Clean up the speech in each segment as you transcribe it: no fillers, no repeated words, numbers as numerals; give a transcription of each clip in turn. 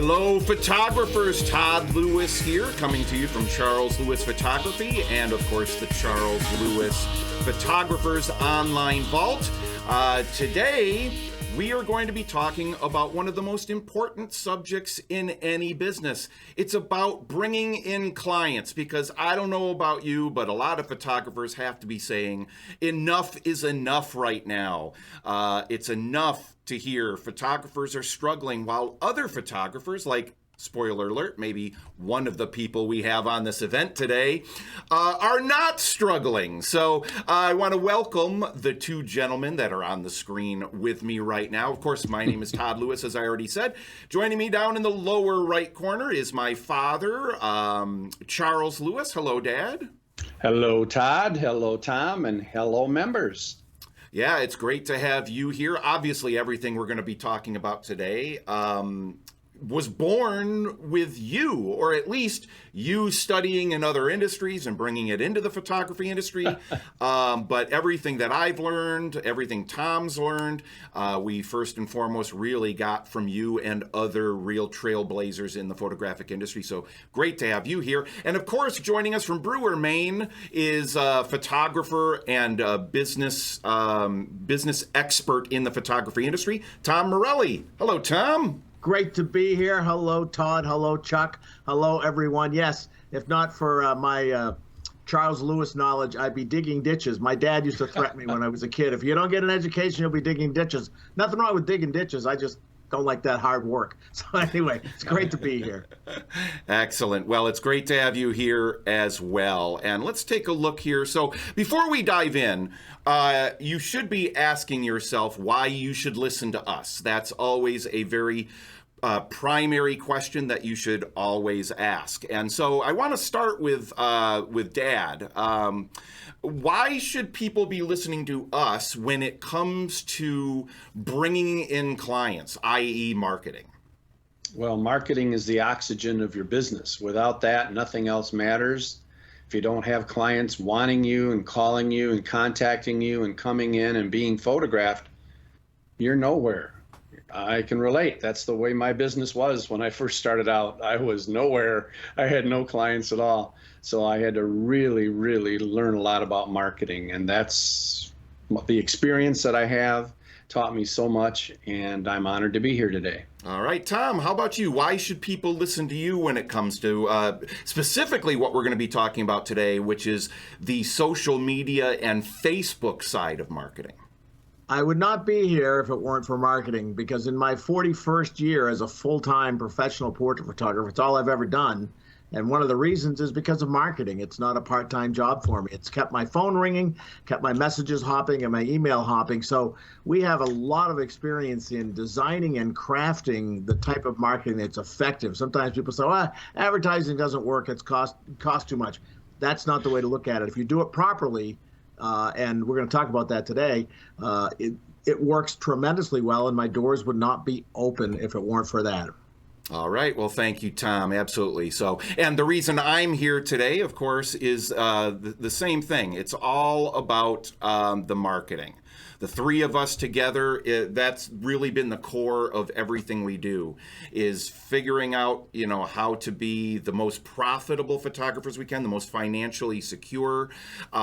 Hello, photographers. Todd Lewis here, coming to you from Charles Lewis Photography and, of course, the Charles Lewis Photographers Online Vault. Today, we are going to be talking about one of the most important subjects in any business. It's about bringing in clients, because I don't know about you, but a lot of photographers have to be saying enough is enough right now. It's enough to hear photographers are struggling, while other photographers, like spoiler alert, maybe one of the people we have on this event today, are not struggling. So I want to welcome the two gentlemen that are on the screen with me right now. Of course, my name is Todd Lewis, as I already said. Joining me down in the lower right corner is my father, Charles Lewis. Hello, Dad. Hello, Todd. Hello, Tom. And hello, members. Yeah, it's great to have you here. Obviously, everything we're going to be talking about today was born with you, or at least you studying in other industries and bringing it into the photography industry. But everything that I've learned, everything Tom's learned, we first and foremost really got from you and other real trailblazers in the photographic industry. So great to have you here. And of course, joining us from Brewer, Maine is a photographer and a business expert in the photography industry, Tom Morelli. Hello, Tom. Great to be here. Hello, Todd. Hello, Chuck. Hello, everyone. Yes, if not for my Charles Lewis knowledge, I'd be digging ditches. My dad used to threaten me when I was a kid. If you don't get an education, you'll be digging ditches. Nothing wrong with digging ditches. I just don't like that hard work. So anyway, it's great to be here. Excellent. Well, it's great to have you here as well. And let's take a look here. So before we dive in, you should be asking yourself why you should listen to us. That's always a very primary question that you should always ask. And so I want to start with Dad. Why should people be listening to us when it comes to bringing in clients, i.e. marketing? Well, marketing is the oxygen of your business. Without that, nothing else matters. If you don't have clients wanting you and calling you and contacting you and coming in and being photographed, you're nowhere. I can relate. That's the way my business was when I first started out. I was nowhere. I had no clients at all. So I had to really, really learn a lot about marketing. And that's the experience that I have taught me so much. And I'm honored to be here today. All right, Tom, how about you? Why should people listen to you when it comes to specifically what we're going to be talking about today, which is the social media and Facebook side of marketing? I would not be here if it weren't for marketing, because in my 41st year as a full-time professional portrait photographer, it's all I've ever done. And one of the reasons is because of marketing. It's not a part-time job for me. It's kept my phone ringing, kept my messages hopping, and my email hopping. So we have a lot of experience in designing and crafting the type of marketing that's effective. Sometimes people say, well, advertising doesn't work. It's cost too much. That's not the way to look at it. If you do it properly, and we're going to talk about that today, it works tremendously well, and my doors would not be open if it weren't for that. All right. Well, thank you, Tom. Absolutely. So, and the reason I'm here today, of course, is the same thing. It's all about the marketing. The three of us together, that's really been the core of everything we do, is figuring out, how to be the most profitable photographers we can, the most financially secure,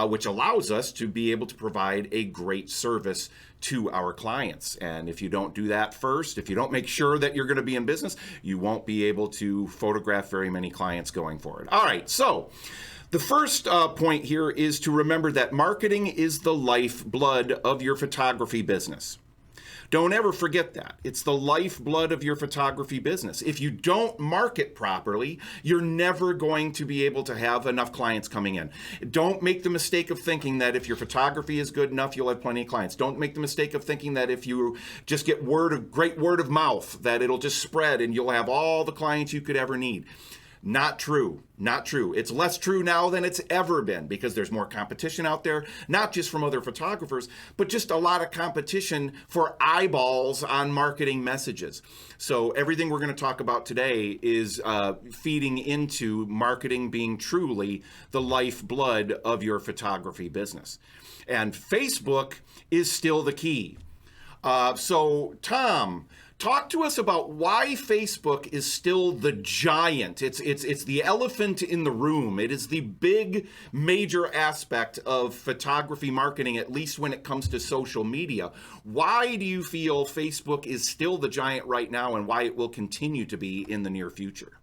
which allows us to be able to provide a great service to our clients. And if you don't do that first, if you don't make sure that you're going to be in business, you won't be able to photograph very many clients going forward. All right. So the first point here is to remember that marketing is the lifeblood of your photography business. Don't ever forget that. It's the lifeblood of your photography business. If you don't market properly, you're never going to be able to have enough clients coming in. Don't make the mistake of thinking that if your photography is good enough, you'll have plenty of clients. Don't make the mistake of thinking that if you just get great word of mouth, that it'll just spread and you'll have all the clients you could ever need. Not true. Not true. It's less true now than it's ever been, because there's more competition out there, not just from other photographers, but just a lot of competition for eyeballs on marketing messages. So everything we're going to talk about today is feeding into marketing being truly the lifeblood of your photography business. And Facebook is still the key. So, Tom, talk to us about why Facebook is still the giant. It's the elephant in the room. It is the big major aspect of photography marketing, at least when it comes to social media. Why do you feel Facebook is still the giant right now, and why it will continue to be in the near future?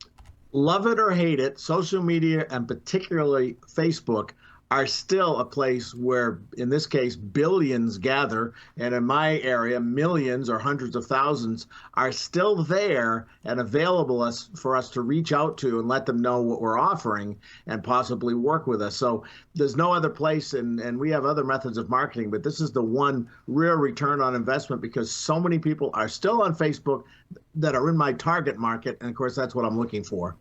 Love it or hate it, social media, and particularly Facebook, are still a place where, in this case, billions gather, and in my area, millions or hundreds of thousands are still there and available for us to reach out to and let them know what we're offering and possibly work with us. So there's no other place, and we have other methods of marketing, but this is the one real return on investment because so many people are still on Facebook that are in my target market, and of course, that's what I'm looking for.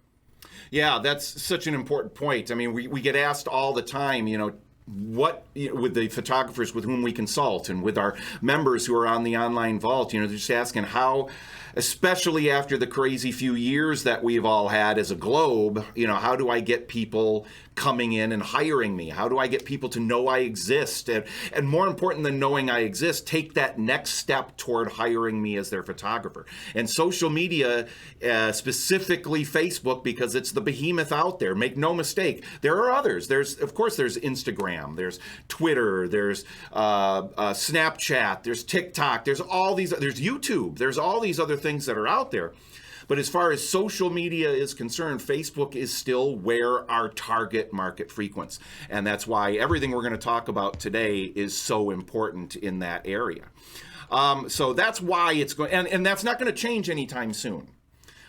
Yeah, that's such an important point. I mean, we get asked all the time, with the photographers with whom we consult and with our members who are on the online vault, they're just asking how, especially after the crazy few years that we've all had as a globe, how do I get people coming in and hiring me? How do I get people to know I exist? And more important than knowing I exist, take that next step toward hiring me as their photographer. And social media, specifically Facebook, because it's the behemoth out there. Make no mistake, there are others. There's Instagram, there's Twitter, there's Snapchat, there's TikTok, there's YouTube, there's all these other things that are out there. But as far as social media is concerned, Facebook is still where our target market frequents. And that's why everything we're going to talk about today is so important in that area. So that's why it's going, and that's not going to change anytime soon.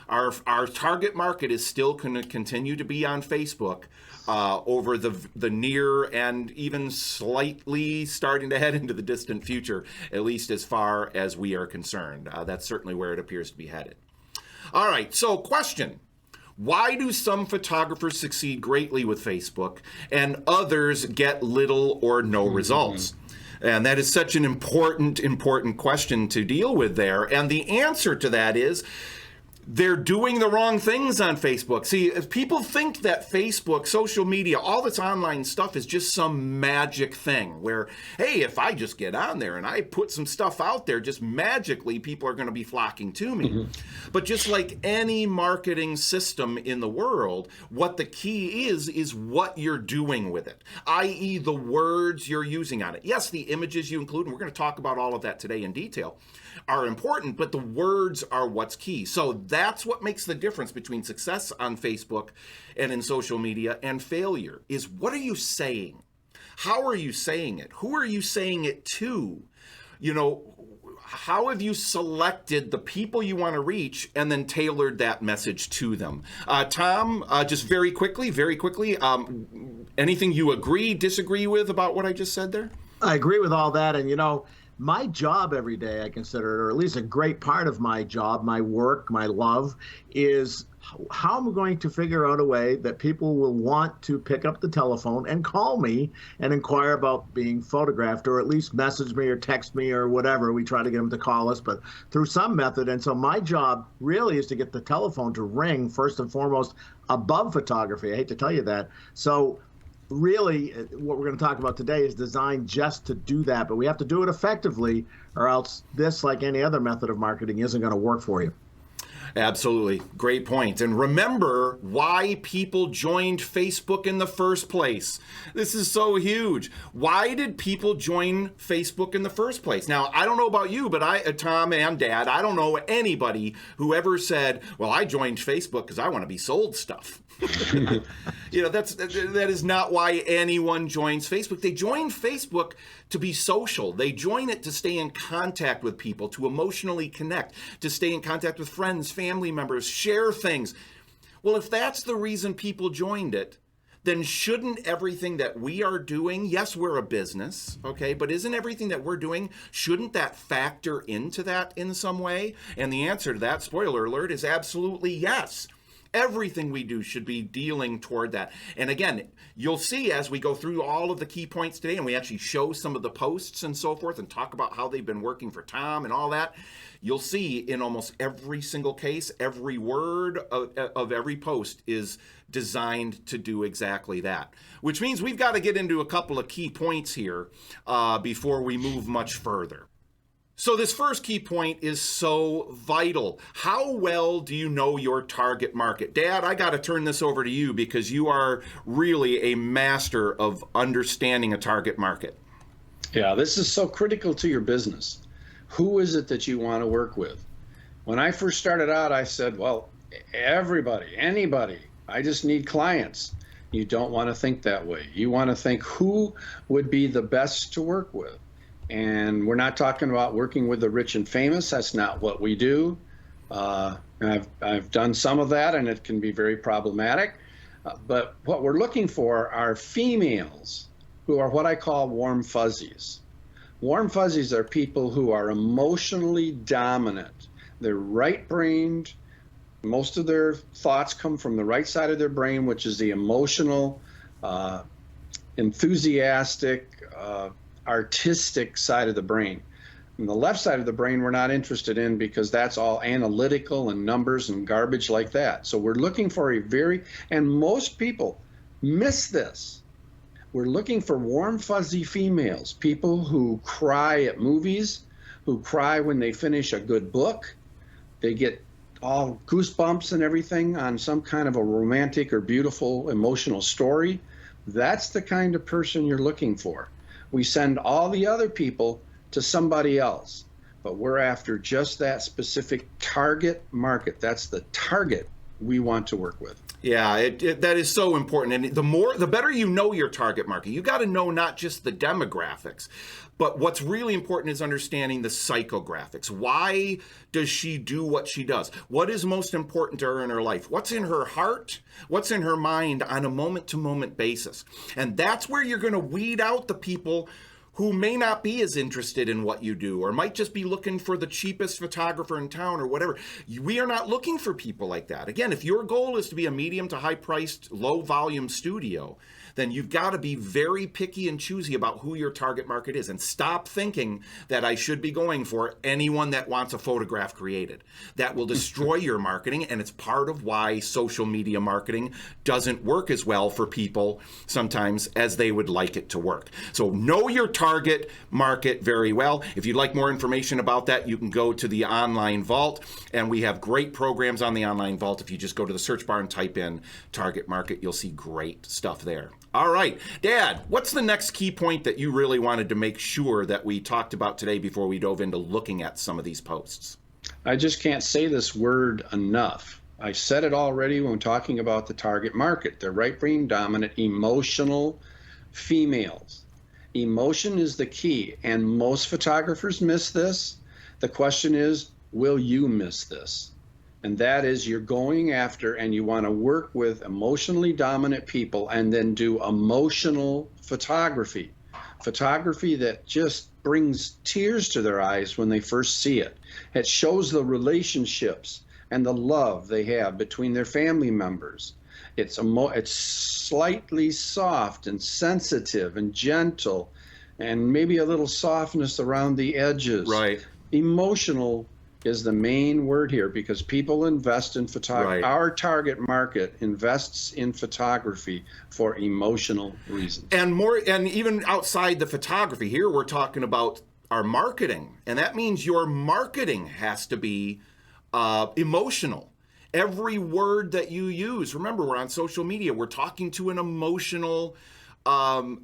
Our target market is still going to continue to be on Facebook over the near and even slightly starting to head into the distant future, at least as far as we are concerned. That's certainly where it appears to be headed. All right, so question. Why do some photographers succeed greatly with Facebook and others get little or no results? And that is such an important question to deal with there. And the answer to that is they're doing the wrong things on Facebook. See, people think that Facebook, social media, all this online stuff is just some magic thing where, hey, if I just get on there and I put some stuff out there, just magically people are going to be flocking to me. But just like any marketing system in the world, what the key is what you're doing with it, i.e. the words you're using on it. Yes, the images you include, and we're going to talk about all of that today in detail, are important, but the words are what's key. So that's what makes the difference between success on Facebook and in social media and failure is what are you saying? How are you saying it? Who are you saying it to? How have you selected the people you want to reach and then tailored that message to them? Tom, just very quickly, anything you agree, disagree with about what I just said there? I agree with all that. And, my job every day, I consider it, or at least a great part of my job, my work, my love, is how I'm going to figure out a way that people will want to pick up the telephone and call me and inquire about being photographed, or at least message me or text me or whatever. We try to get them to call us, but through some method. And so my job really is to get the telephone to ring first and foremost above photography. I hate to tell you that. So really, what we're going to talk about today is designed just to do that, but we have to do it effectively, or else this, like any other method of marketing, isn't going to work for you. Absolutely. Great point. And remember why people joined Facebook in the first place. This is so huge. Why did people join Facebook in the first place? Now, I don't know about you, but Tom and Dad, I don't know anybody who ever said, well, I joined Facebook because I want to be sold stuff. That is not why anyone joins Facebook. They join Facebook to be social. They join it to stay in contact with people, to emotionally connect, to stay in contact with friends, family members, share things. Well, if that's the reason people joined it, then shouldn't everything that we are doing, yes, we're a business, okay, but isn't everything that we're doing, shouldn't that factor into that in some way? And the answer to that, spoiler alert, is absolutely yes. Everything we do should be dealing toward that. And again, you'll see as we go through all of the key points today and we actually show some of the posts and so forth and talk about how they've been working for Tom and all that, you'll see in almost every single case, every word of every post is designed to do exactly that. Which means we've got to get into a couple of key points here before we move much further. So this first key point is so vital. How well do you know your target market? Dad, I got to turn this over to you because you are really a master of understanding a target market. Yeah, this is so critical to your business. Who is it that you want to work with? When I first started out, I said, well, everybody, anybody. I just need clients. You don't want to think that way. You want to think who would be the best to work with. And we're not talking about working with the rich and famous. That's not what we do. I've done some of that, and it can be very problematic. But what we're looking for are females who are what I call warm fuzzies. Warm fuzzies are people who are emotionally dominant. They're right-brained. Most of their thoughts come from the right side of their brain, which is the emotional, enthusiastic, artistic side of the brain. And the left side of the brain we're not interested in because that's all analytical and numbers and garbage like that. So we're looking for and most people miss this. We're looking for warm, fuzzy females, people who cry at movies, who cry when they finish a good book. They get all goosebumps and everything on some kind of a romantic or beautiful emotional story. That's the kind of person you're looking for. We send all the other people to somebody else, but we're after just that specific target market. That's the target we want to work with. Yeah, that is so important. And the better you know your target market, you got to know not just the demographics, but what's really important is understanding the psychographics. Why does she do what she does? What is most important to her in her life? What's in her heart? What's in her mind on a moment-to-moment basis? And that's where you're going to weed out the people who may not be as interested in what you do or might just be looking for the cheapest photographer in town or whatever. We are not looking for people like that. Again, if your goal is to be a medium to high-priced, low-volume studio, then you've got to be very picky and choosy about who your target market is and stop thinking that I should be going for anyone that wants a photograph created. That will destroy your marketing, and it's part of why social media marketing doesn't work as well for people sometimes as they would like it to work. So know your target market very well. If you'd like more information about that, you can go to the Online Vault, and we have great programs on the Online Vault. If you just go to the search bar and type in target market, you'll see great stuff there. All right, Dad, what's the next key point that you really wanted to make sure that we talked about today before we dove into looking at some of these posts? I just can't say this word enough. I said it already when talking about the target market. They're right brain dominant, emotional females. Emotion is the key, and most photographers miss this. The question is, will you miss this? And that is, you're going after and you want to work with emotionally dominant people and then do emotional photography. Photography that just brings tears to their eyes when they first see it. It shows the relationships and the love they have between their family members. It's slightly soft and sensitive and gentle and maybe a little softness around the edges. Right. Emotional is the main word here because people invest in photography. Right. Our target market invests in photography for emotional reasons. And even outside the photography, here we're talking about our marketing. And that means your marketing has to be emotional. Every word that you use, remember, we're on social media, we're talking to an emotional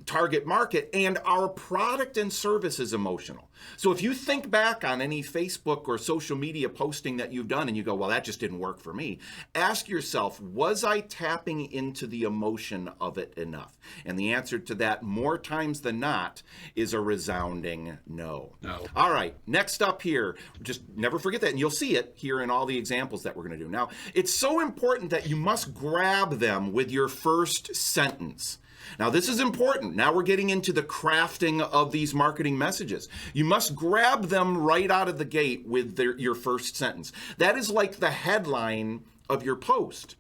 target market, and our product and service is emotional. So if you think back on any Facebook or social media posting that you've done and you go, well, that just didn't work for me, ask yourself, was I tapping into the emotion of it enough? And the answer to that, more times than not, is a resounding no. No. All right, next up here, just never forget that, and you'll see it here in all the examples that we're going to do. Now, it's so important that you must grab them with your first sentence. Now, this is important. Now we're getting into the crafting of these marketing messages. You must grab them right out of the gate with your first sentence. That is like the headline of your post.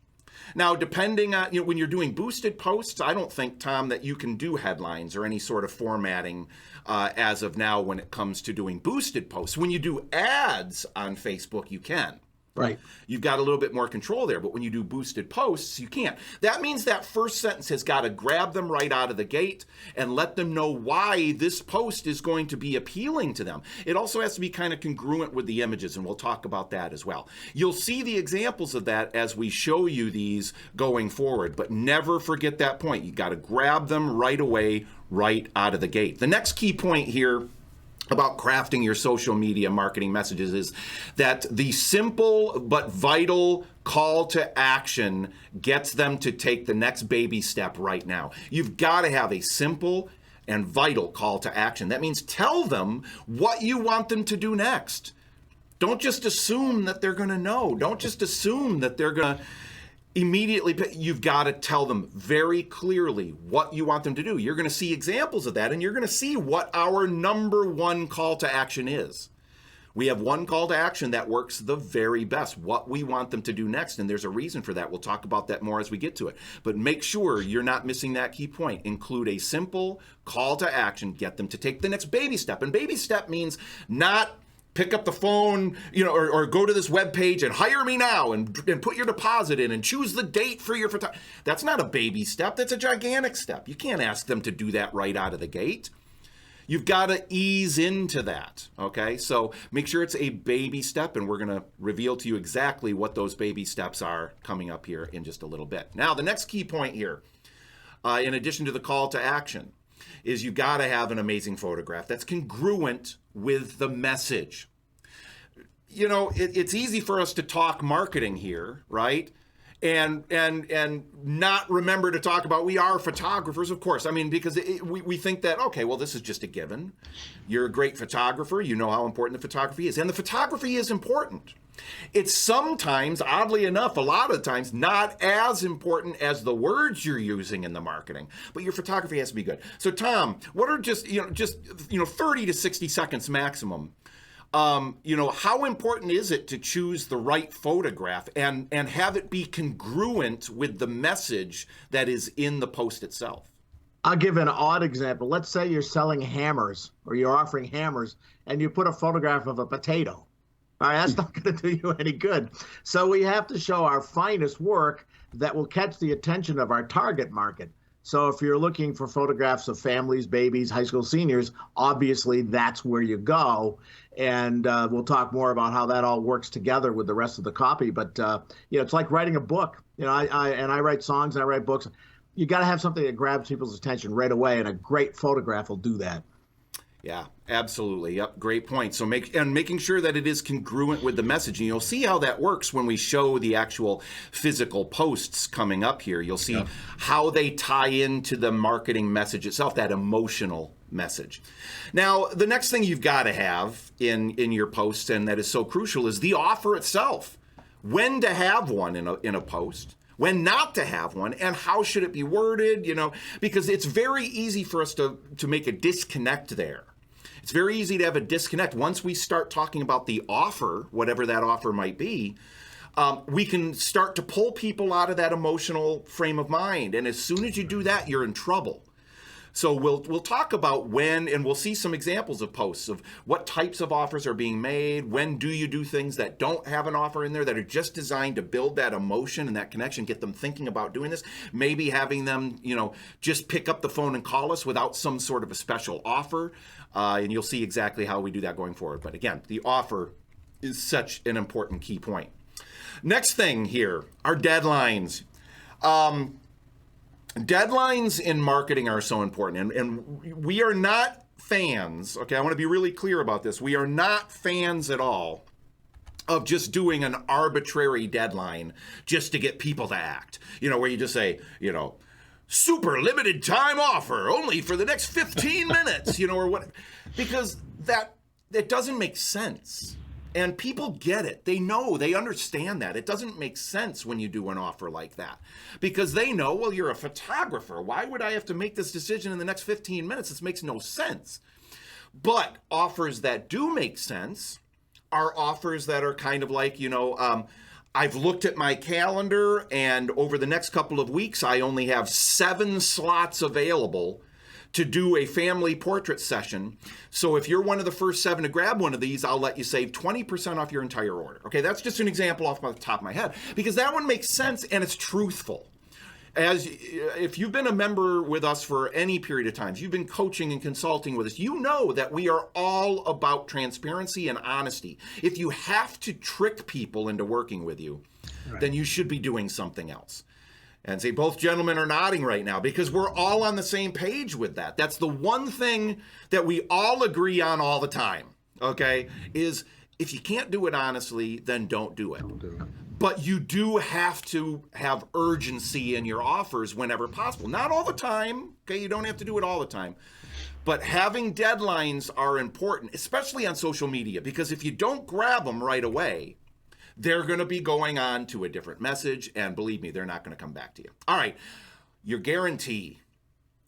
Now, depending on, when you're doing boosted posts, I don't think, Tom, that you can do headlines or any sort of formatting as of now when it comes to doing boosted posts. When you do ads on Facebook, you can. Right. You've got a little bit more control there, but when you do boosted posts, you can't. That means that first sentence has got to grab them right out of the gate and let them know why this post is going to be appealing to them. It also has to be kind of congruent with the images, and we'll talk about that as well. You'll see the examples of that as we show you these going forward, but never forget that point. You got to grab them right away, right out of the gate. The next key point here about crafting your social media marketing messages is that the simple but vital call to action gets them to take the next baby step right now. You've got to have a simple and vital call to action. That means tell them what you want them to do next. Don't just assume that they're going to know. Don't just assume that they're going to immediately. You've got to tell them very clearly what you want them to do. You're going to see examples of that, and you're going to see what our number one call to action is. We have one call to action that works the very best, what we want them to do next, and there's a reason for that. We'll talk about that more as we get to it. But make sure you're not missing that key point. Include a simple call to action, get them to take the next baby step. And baby step means not pick up the phone, or go to this web page and hire me now and put your deposit in and choose the date for your photography. That's not a baby step. That's a gigantic step. You can't ask them to do that right out of the gate. You've got to ease into that, okay? So make sure it's a baby step, and we're going to reveal to you exactly what those baby steps are coming up here in just a little bit. Now, the next key point here, in addition to the call to action, is you got to have an amazing photograph that's congruent with the message. It's easy for us to talk marketing here, right? And not remember to talk about we are photographers, of course. I mean, because we think that, okay, well, this is just a given. You're a great photographer. You know how important the photography is. And the photography is important. It's sometimes, oddly enough, a lot of the times, not as important as the words you're using in the marketing, but your photography has to be good. So, Tom, what are just 30 to 60 seconds maximum? How important is it to choose the right photograph and have it be congruent with the message that is in the post itself? I'll give an odd example. Let's say you're selling hammers, or you're offering hammers, and you put a photograph of a potato. All right, that's not going to do you any good. So we have to show our finest work that will catch the attention of our target market. So if you're looking for photographs of families, babies, high school seniors, obviously that's where you go. And we'll talk more about how that all works together with the rest of the copy. But it's like writing a book. I write songs, and I write books. You got to have something that grabs people's attention right away, and a great photograph will do that. Yeah, absolutely. Yep, great point. So making sure that it is congruent with the message. And you'll see how that works when we show the actual physical posts coming up here. You'll see how they tie into the marketing message itself, that emotional message. Now, the next thing you've got to have in your posts, and that is so crucial, is the offer itself. When to have one in a post, when not to have one, and how should it be worded, because it's very easy for us to make a disconnect there. It's very easy to have a disconnect. Once we start talking about the offer, whatever that offer might be, we can start to pull people out of that emotional frame of mind. And as soon as you do that, you're in trouble. So we'll talk about when, and we'll see some examples of posts of what types of offers are being made. When do you do things that don't have an offer in there, that are just designed to build that emotion and that connection, get them thinking about doing this, maybe having them, just pick up the phone and call us without some sort of a special offer. And you'll see exactly how we do that going forward. But again, the offer is such an important key point. Next thing here, our deadlines. Deadlines in marketing are so important, and we are not fans, okay? I want to be really clear about this. We are not fans at all of just doing an arbitrary deadline just to get people to act. Where you just say, super limited time offer only for the next 15 minutes, or what, because that doesn't make sense. And people get it. They know, they understand that. It doesn't make sense when you do an offer like that, because they know, well, you're a photographer. Why would I have to make this decision in the next 15 minutes? This makes no sense. But offers that do make sense are offers that are kind of like, I've looked at my calendar, and over the next couple of weeks, I only have 7 slots available to do a family portrait session. So if you're one of the first 7 to grab one of these, I'll let you save 20% off your entire order. Okay, that's just an example off the top of my head, because that one makes sense and it's truthful. As if you've been a member with us for any period of time, you've been coaching and consulting with us, you know that we are all about transparency and honesty. If you have to trick people into working with you, then you should be doing something else. And see, both gentlemen are nodding right now because we're all on the same page with that. That's the one thing that we all agree on all the time, okay, is if you can't do it honestly, then don't do it. But you do have to have urgency in your offers whenever possible. Not all the time, okay? You don't have to do it all the time. But having deadlines are important, especially on social media, because if you don't grab them right away, they're going to be going on to a different message, and believe me, they're not going to come back to you. All right, your guarantee.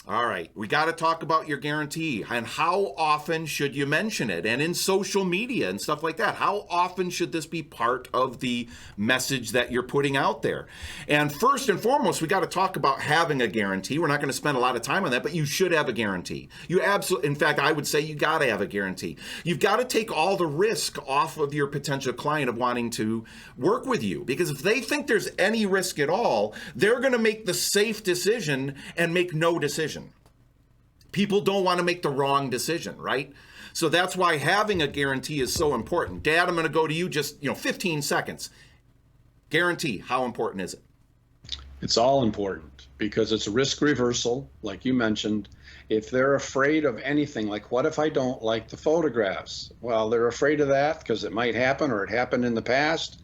All right, we got to talk about your guarantee and how often should you mention it, and in social media and stuff like that. How often should this be part of the message that you're putting out there? And first and foremost, we got to talk about having a guarantee. We're not going to spend a lot of time on that, but you should have a guarantee. You absolutely, in fact, I would say you got to have a guarantee. You've got to take all the risk off of your potential client of wanting to work with you, because if they think there's any risk at all, they're going to make the safe decision and make no decision. People don't want to make the wrong decision, right? So that's why having a guarantee is so important. Dad, I'm going to go to you just, 15 seconds. Guarantee, how important is it? It's all important because it's a risk reversal, like you mentioned. If they're afraid of anything, like what if I don't like the photographs? Well, they're afraid of that because it might happen or it happened in the past.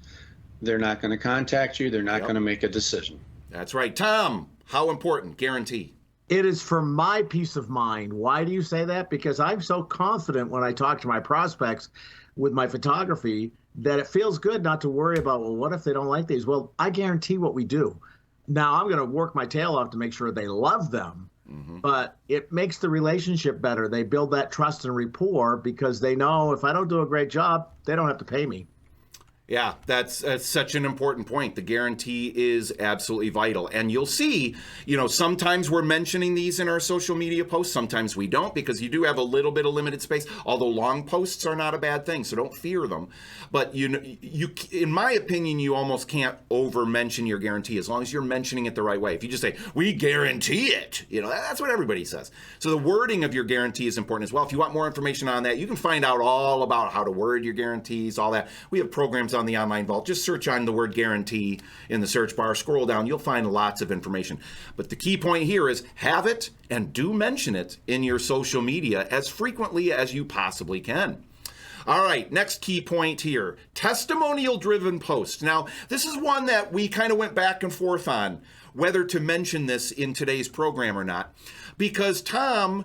They're not going to contact you. They're not going to make a decision. That's right. Tom, how important? Guarantee. It is for my peace of mind. Why do you say that? Because I'm so confident when I talk to my prospects with my photography that it feels good not to worry about, well, what if they don't like these? Well, I guarantee what we do. Now, I'm going to work my tail off to make sure they love them, but it makes the relationship better. They build that trust and rapport because they know if I don't do a great job, they don't have to pay me. Yeah, that's such an important point. The guarantee is absolutely vital. And you'll see, sometimes we're mentioning these in our social media posts. Sometimes we don't, because you do have a little bit of limited space, although long posts are not a bad thing, so don't fear them. But, you in my opinion, you almost can't over-mention your guarantee as long as you're mentioning it the right way. If you just say, we guarantee it, that's what everybody says. So the wording of your guarantee is important as well. If you want more information on that, you can find out all about how to word your guarantees, all that. We have programs on the Online Vault. Just search on the word guarantee in the search bar, scroll down, you'll find lots of information. But the key point here is have it and do mention it in your social media as frequently as you possibly can. All right, next key point here, testimonial-driven posts. Now, this is one that we kind of went back and forth on, whether to mention this in today's program or not, because Tom,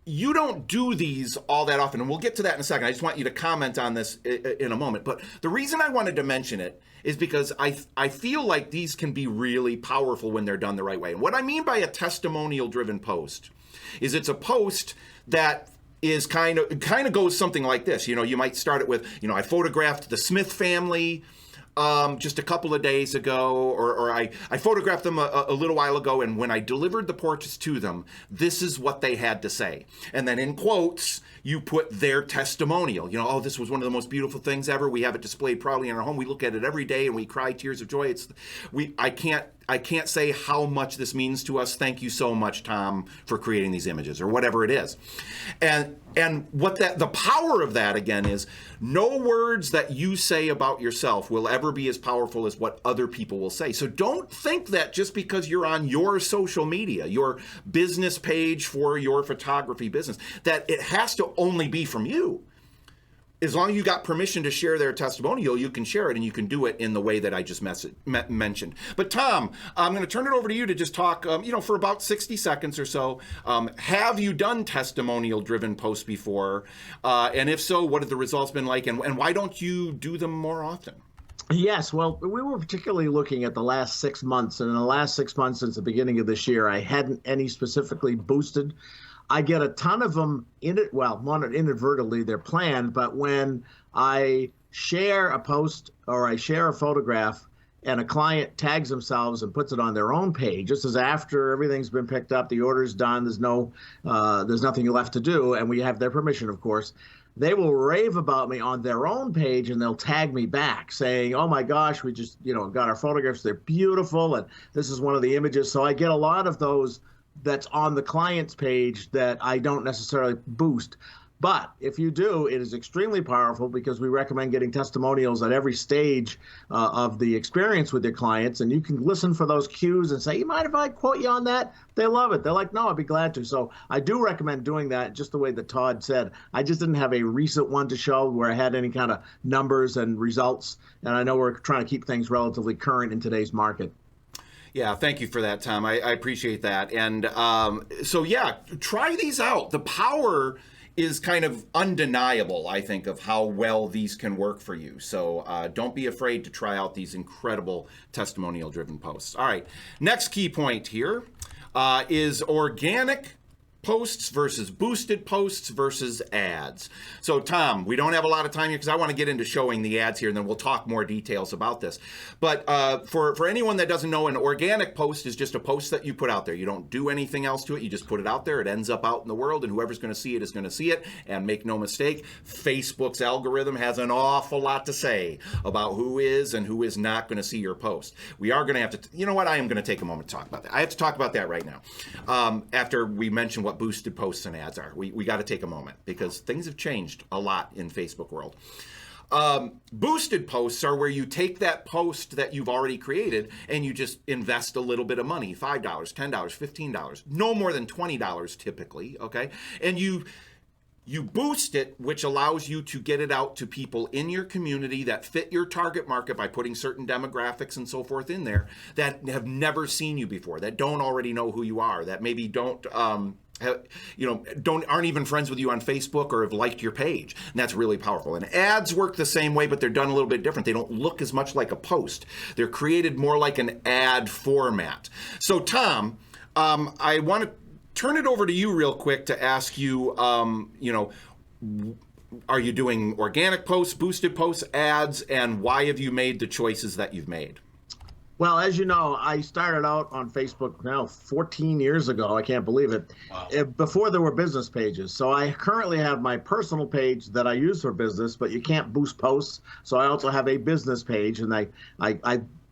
you don't do these all that often, and we'll get to that in a second. I just want you to comment on this in a moment. But the reason I wanted to mention it is because I feel like these can be really powerful when they're done the right way. And what I mean by a testimonial-driven post is it's a post that is kind of goes something like this. You might start it with, I photographed the Smith family just a couple of days ago, or I photographed them a little while ago, and when I delivered the portraits to them, this is what they had to say. And then in quotes, you put their testimonial. Oh, this was one of the most beautiful things ever. We have it displayed proudly in our home. We look at it every day and we cry tears of joy. I can't say how much this means to us. Thank you so much, Tom, for creating these images, or whatever it is. And what the power of that, again, is no words that you say about yourself will ever be as powerful as what other people will say. So don't think that just because you're on your social media, your business page for your photography business, that it has to only be from you. As long as you got permission to share their testimonial, you can share it, and you can do it in the way that I just mentioned. But Tom, I'm going to turn it over to you to just talk, for about 60 seconds or so. Have you done testimonial-driven posts before? And if so, what have the results been like, and why don't you do them more often? Yes, well, we were particularly looking at the last 6 months, and in the last 6 months since the beginning of this year, I hadn't any specifically boosted. I get a ton of them not inadvertently, they're planned, but when I share a post or I share a photograph and a client tags themselves and puts it on their own page, just as after everything's been picked up, the order's done, there's nothing left to do, and we have their permission, of course, they will rave about me on their own page, and they'll tag me back saying, oh my gosh, we just, got our photographs. They're beautiful. And this is one of the images. So I get a lot of those that's on the client's page that I don't necessarily boost. But if you do, it is extremely powerful because we recommend getting testimonials at every stage of the experience with your clients. And you can listen for those cues and say, you mind if I quote you on that? They love it. They're like, no, I'd be glad to. So I do recommend doing that just the way that Todd said. I just didn't have a recent one to show where I had any kind of numbers and results. And I know we're trying to keep things relatively current in today's market. Yeah, thank you for that, Tom. I appreciate that. And so, yeah, try these out. The power is kind of undeniable, I think, of how well these can work for you. So don't be afraid to try out these incredible testimonial-driven posts. All right, next key point here is organic posts versus boosted posts versus ads. So Tom, we don't have a lot of time here because I want to get into showing the ads here, and then we'll talk more details about this. But for anyone that doesn't know, an organic post is just a post that you put out there. You don't do anything else to it. You just put it out there. It ends up out in the world, and whoever's going to see it is going to see it. And make no mistake, Facebook's algorithm has an awful lot to say about who is and who is not going to see your post. We are going to have to, you know what, I am going to take a moment to talk about that. I have to talk about that right now. After we mention what boosted posts and ads are. We got to take a moment because things have changed a lot in Facebook world. Boosted posts are where you take that post that you've already created and you just invest a little bit of money, $5, $10, $15, no more than $20 typically, okay? And you boost it, which allows you to get it out to people in your community that fit your target market by putting certain demographics and so forth in there that have never seen you before, that don't already know who you are, that maybe don't aren't even friends with you on Facebook or have liked your page. And that's really powerful. And ads work the same way, but they're done a little bit different. They don't look as much like a post. They're created more like an ad format. So Tom, I want to turn it over to you real quick to ask you, are you doing organic posts, boosted posts, ads, and why have you made the choices that you've made? Well, as you know, I started out on Facebook now 14 years ago. I can't believe it. Wow. Before there were business pages. So I currently have my personal page that I use for business, but you can't boost posts. So I also have a business page, and I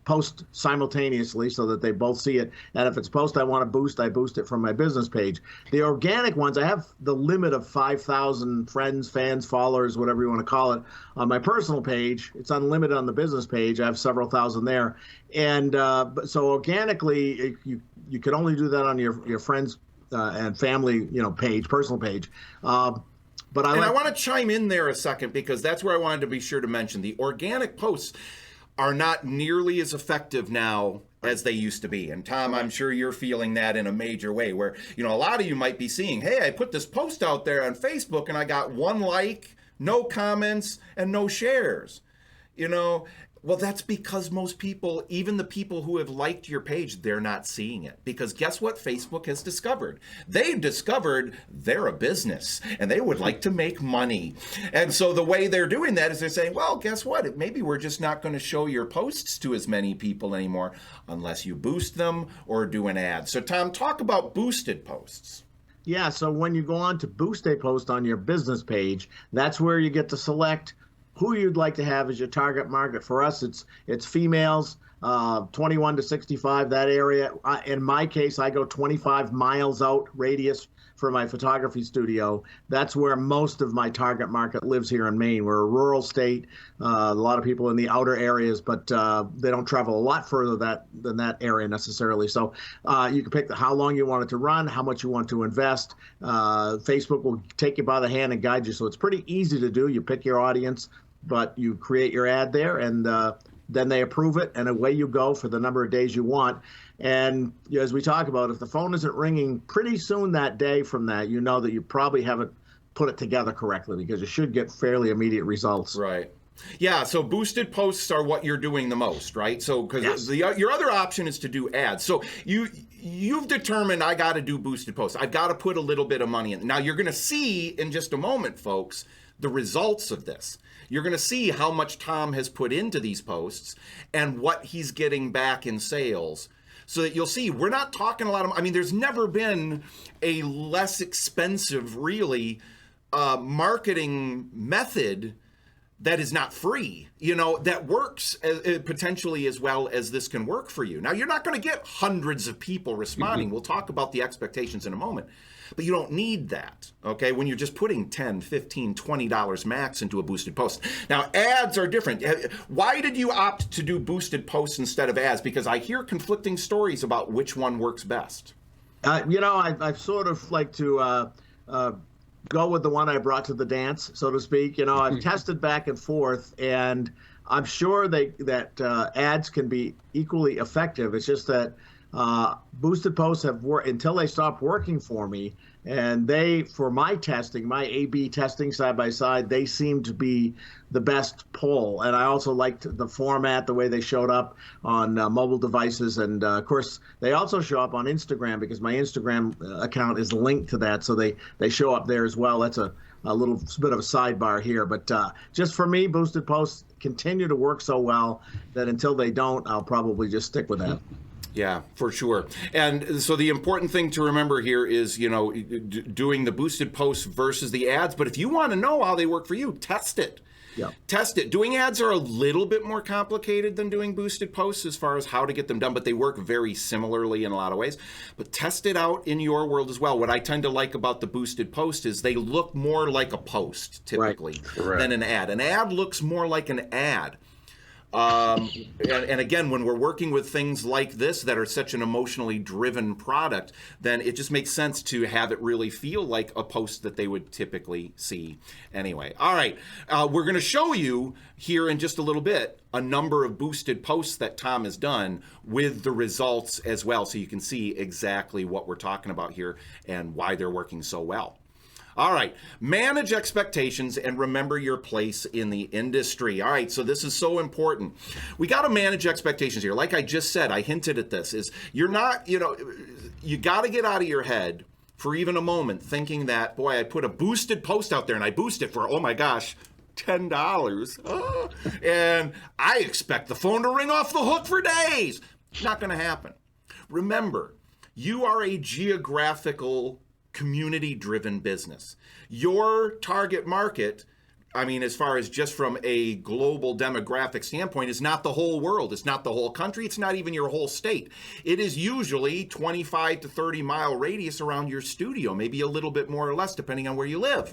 post simultaneously so that they both see it. And if it's a post I want to boost, I boost it from my business page. The organic ones, I have the limit of 5,000 friends, fans, followers, whatever you want to call it, on my personal page. It's unlimited on the business page. I have several thousand there. And so organically, you can only do that on your friends and family, page, personal page. But I want to chime in there a second because that's where I wanted to be sure to mention the organic posts are not nearly as effective now as they used to be. And Tom, I'm sure you're feeling that in a major way where, a lot of you might be seeing, hey, I put this post out there on Facebook and I got 1 like, no comments, and no shares. Well, that's because most people, even the people who have liked your page, they're not seeing it. Because guess what Facebook has discovered? They've discovered they're a business and they would like to make money. And so the way they're doing that is they're saying, well, guess what? Maybe we're just not going to show your posts to as many people anymore unless you boost them or do an ad. So Tom, talk about boosted posts. Yeah, so when you go on to boost a post on your business page, that's where you get to select who you'd like to have as your target market. For us, it's females, 21 to 65, that area. In my case, I go 25 miles out radius for my photography studio. That's where most of my target market lives here in Maine. We're a rural state, a lot of people in the outer areas, but they don't travel a lot further than that area necessarily. So you can pick how long you want it to run, how much you want to invest. Facebook will take you by the hand and guide you. So it's pretty easy to do. You pick your audience, but you create your ad there, and then they approve it, and away you go for the number of days you want. And as we talk about, if the phone isn't ringing pretty soon that day from that, you know that you probably haven't put it together correctly because you should get fairly immediate results. Right. Yeah, so boosted posts are what you're doing the most, right? So because yes. Your other option is to do ads. So you've determined I got to do boosted posts. I've got to put a little bit of money in. Now you're going to see in just a moment, folks, the results of this. You're going to see how much Tom has put into these posts and what he's getting back in sales. So that you'll see, we're not talking a lot of, I mean, there's never been a less expensive, really, marketing method that is not free, that works potentially as well as this can work for you. Now, you're not going to get hundreds of people responding. Mm-hmm. We'll talk about the expectations in a moment. But you don't need that, okay, when you're just putting $10, $15, $20 max into a boosted post. Now, ads are different. Why did you opt to do boosted posts instead of ads? Because I hear conflicting stories about which one works best. I sort of like to go with the one I brought to the dance, so to speak. I've tested back and forth, and I'm sure that ads can be equally effective. It's just that boosted posts have worked until they stopped working for me, and for my testing, my A/B testing side by side, they seem to be the best pull. And I also liked the format, the way they showed up on mobile devices, and of course they also show up on Instagram because my Instagram account is linked to that, so they show up there as well. That's a little bit of a sidebar here, but just for me, boosted posts continue to work so well that until they don't, I'll probably just stick with that. Yeah, for sure. And so the important thing to remember here is, doing the boosted posts versus the ads. But if you want to know how they work for you, test it. Yeah. Test it. Doing ads are a little bit more complicated than doing boosted posts as far as how to get them done, but they work very similarly in a lot of ways. But test it out in your world as well. What I tend to like about the boosted post is they look more like a post typically than an ad. An ad looks more like an ad. And again, when we're working with things like this that are such an emotionally driven product, then it just makes sense to have it really feel like a post that they would typically see anyway. All right, we're going to show you here in just a little bit a number of boosted posts that Tom has done with the results as well, so you can see exactly what we're talking about here and why they're working so well. All right, manage expectations and remember your place in the industry. All right, so this is so important. We got to manage expectations here. Like I just said, I hinted at this, is you're not, you got to get out of your head for even a moment thinking that, boy, I put a boosted post out there and I boost it for, oh my gosh, $10. And I expect the phone to ring off the hook for days. Not going to happen. Remember, you are a geographical community-driven business. Your target market, as far as just from a global demographic standpoint, is not the whole world. It's not the whole country. It's not even your whole state. It is usually 25 to 30 mile radius around your studio, maybe a little bit more or less, depending on where you live.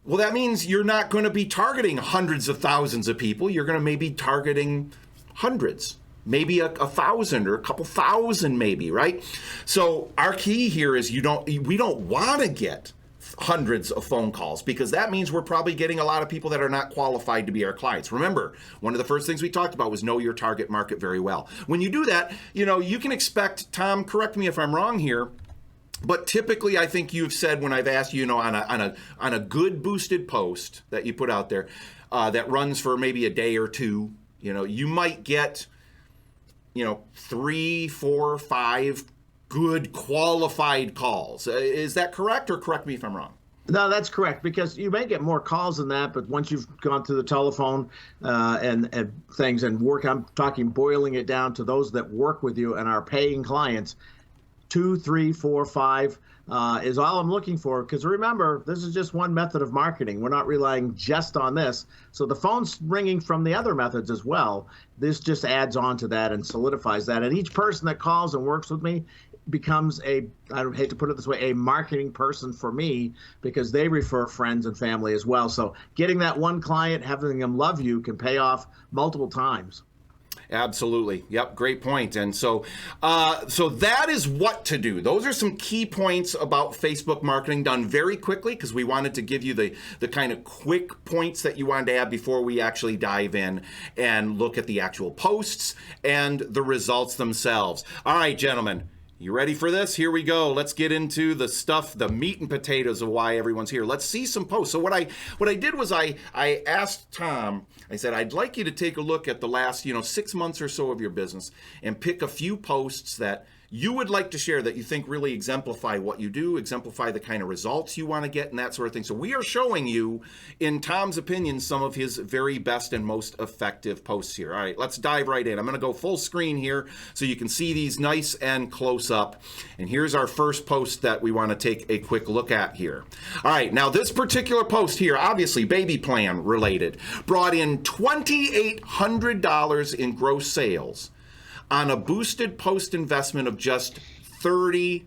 Well, that means you're not going to be targeting hundreds of thousands of people. You're going to maybe targeting hundreds. Maybe 1,000 or a couple thousand, maybe, right? So our key here is we don't want to get hundreds of phone calls, because that means we're probably getting a lot of people that are not qualified to be our clients. Remember, one of the first things we talked about was know your target market very well. When you do that, you can expect, Tom, correct me if I'm wrong here, but typically I think you've said when I've asked you, on a good boosted post that you put out there that runs for maybe a day or two, you might get 3, 4, 5 good qualified calls. Is that correct, or correct me if I'm wrong? No, that's correct, because you may get more calls than that, but once you've gone through the telephone and things and work, I'm talking boiling it down to those that work with you and are paying clients, 2, 3, 4, 5 is all I'm looking for. Because remember, this is just one method of marketing. We're not relying just on this. So the phone's ringing from the other methods as well. This just adds on to that and solidifies that. And each person that calls and works with me becomes I hate to put it this way, a marketing person for me, because they refer friends and family as well. So getting that one client, having them love you, can pay off multiple times. Absolutely. Yep. Great point. And so that is what to do. Those are some key points about Facebook marketing, done very quickly, because we wanted to give you the kind of quick points that you wanted to have before we actually dive in and look at the actual posts and the results themselves. All right, gentlemen. You ready for this? Here we go. Let's get into the stuff, the meat and potatoes of why everyone's here. Let's see some posts. So what I did was I asked Tom, I said, I'd like you to take a look at the last, 6 months or so of your business and pick a few posts that you would like to share that you think really exemplify what you do, exemplify the kind of results you want to get, and that sort of thing. So we are showing you, in Tom's opinion, some of his very best and most effective posts here. All right, let's dive right in. I'm going to go full screen here so you can see these nice and close up. And here's our first post that we want to take a quick look at here. All right, now this particular post here, obviously baby plan related, brought in $2,800 in gross sales on a boosted post investment of just $30.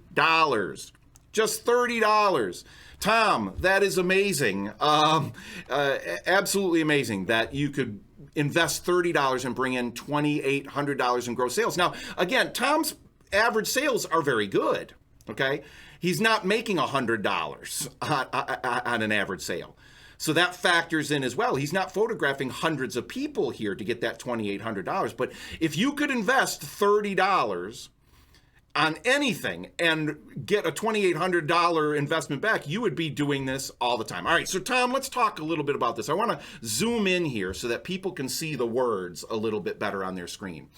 Just $30. Tom, that is amazing. Absolutely amazing that you could invest $30 and bring in $2,800 in gross sales. Now, again, Tom's average sales are very good, okay? He's not making $100 on an average sale. So that factors in as well. He's not photographing hundreds of people here to get that $2,800. But if you could invest $30 on anything and get a $2,800 investment back, you would be doing this all the time. All right, so Tom, let's talk a little bit about this. I want to zoom in here so that people can see the words a little bit better on their screen.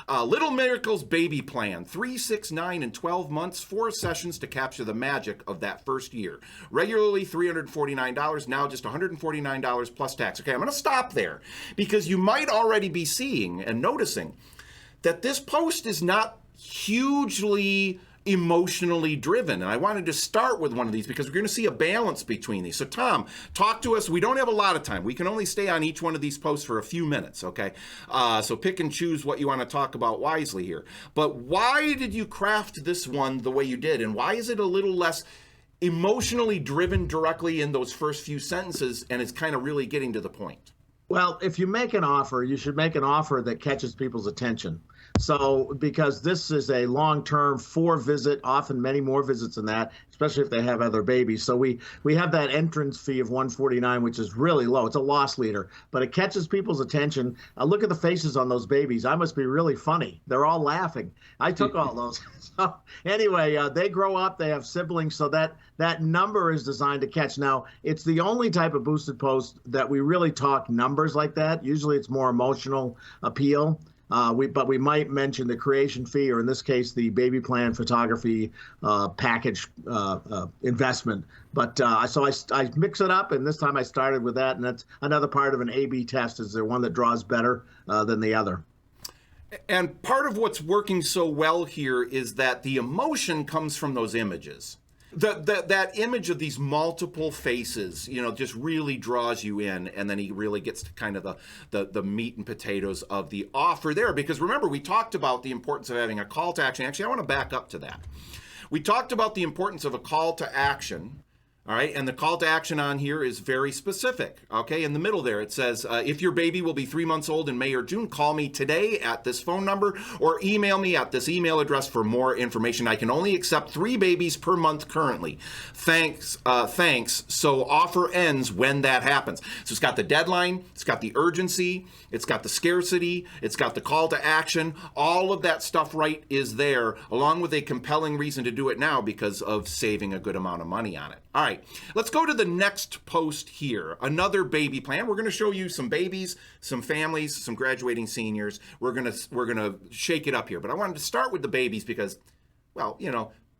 Little Miracles Baby Plan, 3, 6, 9, and 12 months, 4 sessions to capture the magic of that first year. Regularly $349, now just $149 plus tax. Okay, I'm going to stop there because you might already be seeing and noticing that this post is not hugely emotionally driven. And I wanted to start with one of these because we're going to see a balance between these. So Tom, talk to us. We don't have a lot of time. We can only stay on each one of these posts for a few minutes, okay? So pick and choose what you want to talk about wisely here. But why did you craft this one the way you did? And why is it a little less emotionally driven directly in those first few sentences and it's kind of really getting to the point? Well, if you make an offer, you should make an offer that catches people's attention. So, because this is a long-term 4-visit, often many more visits than that, especially if they have other babies. So we have that entrance fee of $149, which is really low. It's a loss leader, but it catches people's attention. Look at the faces on those babies. I must be really funny. They're all laughing. I took all those. So anyway, they grow up, they have siblings, so that number is designed to catch. Now, it's the only type of boosted post that we really talk numbers like that. Usually it's more emotional appeal. But we might mention the creation fee, or in this case, the baby plan photography package investment. But so I mix it up, and this time I started with that, and that's another part of an A/B test. Is there one that draws better than the other? And part of what's working so well here is that the emotion comes from those images. That image of these multiple faces, just really draws you in, and then he really gets to kind of the meat and potatoes of the offer there. Because remember, we talked about the importance of having a call to action. Actually, I want to back up to that. We talked about the importance of a call to action. All right, and the call to action on here is very specific. Okay, in the middle there it says, if your baby will be 3 months old in May or June, call me today at this phone number or email me at this email address for more information. I can only accept 3 babies per month currently. Thanks. So offer ends when that happens. So it's got the deadline, it's got the urgency, it's got the scarcity, it's got the call to action. All of that stuff right is there, along with a compelling reason to do it now because of saving a good amount of money on it. All right, let's go to the next post here. Another baby plan. We're going to show you some babies, some families, some graduating seniors. We're gonna shake it up here. But I wanted to start with the babies because, well,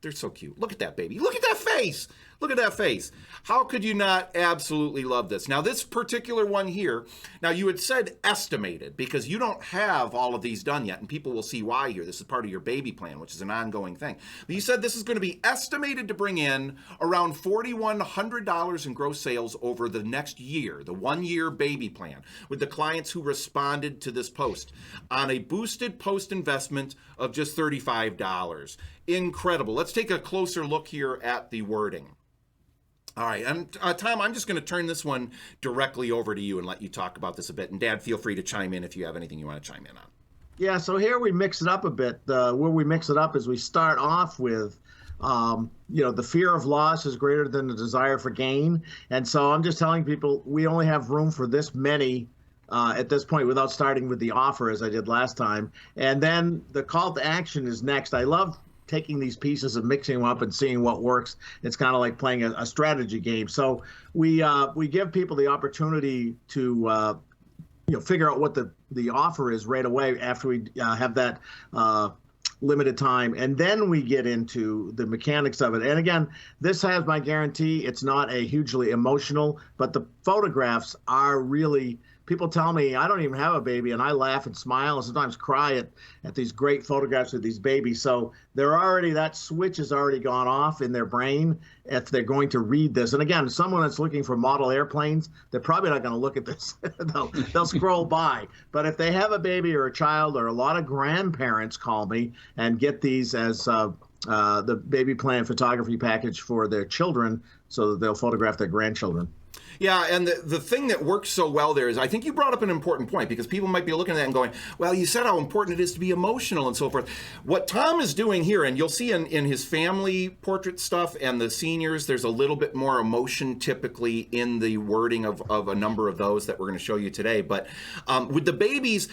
they're so cute. Look at that baby. Look at that face. Look at that face. How could you not absolutely love this? Now, this particular one here, now you had said estimated because you don't have all of these done yet, and people will see why here. This is part of your baby plan, which is an ongoing thing. But you said this is going to be estimated to bring in around $4,100 in gross sales over the next year, the 1-year baby plan, with the clients who responded to this post on a boosted post investment of just $35. Incredible. Let's take a closer look here at the wording. All right, and Tom, I'm just going to turn this one directly over to you and let you talk about this a bit. And Dad, feel free to chime in if you have anything you want to chime in on. Yeah, so here we mix it up a bit. Where we mix it up is we start off with, the fear of loss is greater than the desire for gain. And so I'm just telling people we only have room for this many at this point without starting with the offer as I did last time. And then the call to action is next. I love taking these pieces and mixing them up and seeing what works. It's kind of like playing a strategy game. So we give people the opportunity to figure out what the offer is right away after we have that limited time, and then we get into the mechanics of it. And again, this has my guarantee. It's not a hugely emotional, but the photographs are really, people tell me I don't even have a baby, and I laugh and smile and sometimes cry at these great photographs of these babies. So they're already, that switch has already gone off in their brain if they're going to read this. And again, someone that's looking for model airplanes, they're probably not going to look at this. they'll scroll by. But if they have a baby or a child, or a lot of grandparents call me and get these as the baby plan photography package for their children so that they'll photograph their grandchildren. Yeah, and the thing that works so well there is, I think you brought up an important point, because people might be looking at that and going, well, you said how important it is to be emotional and so forth. What Tom is doing here, and you'll see in his family portrait stuff and the seniors, there's a little bit more emotion typically in the wording of a number of those that we're going to show you today. But with the babies,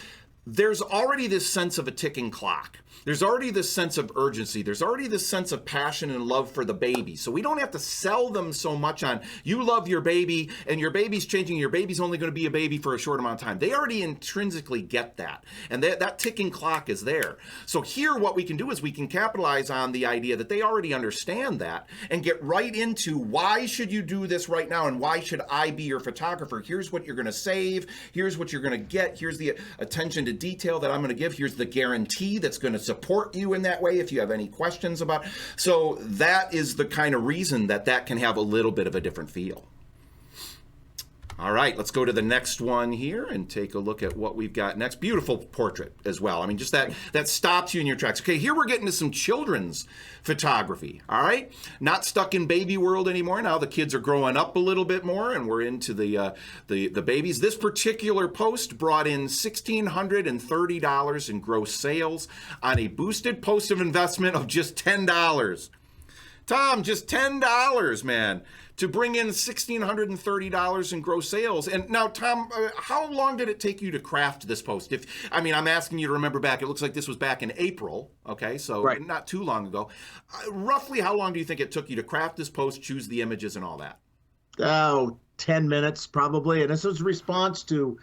there's already this sense of a ticking clock. There's already this sense of urgency. There's already this sense of passion and love for the baby. So we don't have to sell them so much on, you love your baby and your baby's changing. Your baby's only going to be a baby for a short amount of time. They already intrinsically get that. And that ticking clock is there. So here what we can do is we can capitalize on the idea that they already understand that and get right into, why should you do this right now, and why should I be your photographer? Here's what you're going to save. Here's what you're going to get. Here's the attention to detail that I'm going to give. Here's the guarantee that's going to support you in that way if you have any questions about. So that is the kind of reason that can have a little bit of a different feel. All right, let's go to the next one here and take a look at what we've got next. Beautiful portrait as well. I mean, just that stops you in your tracks. Okay, here we're getting to some children's photography, all right? Not stuck in baby world anymore. Now the kids are growing up a little bit more, and we're into the babies. This particular post brought in $1,630 in gross sales on a boosted post of investment of just $10. Tom, just $10, man, to bring in $1,630 in gross sales. And now, Tom, how long did it take you to craft this post? I'm asking you to remember back. It looks like this was back in April, okay, so right. Not too long ago. Roughly how long do you think it took you to craft this post, choose the images and all that? 10 minutes probably. And this was a response to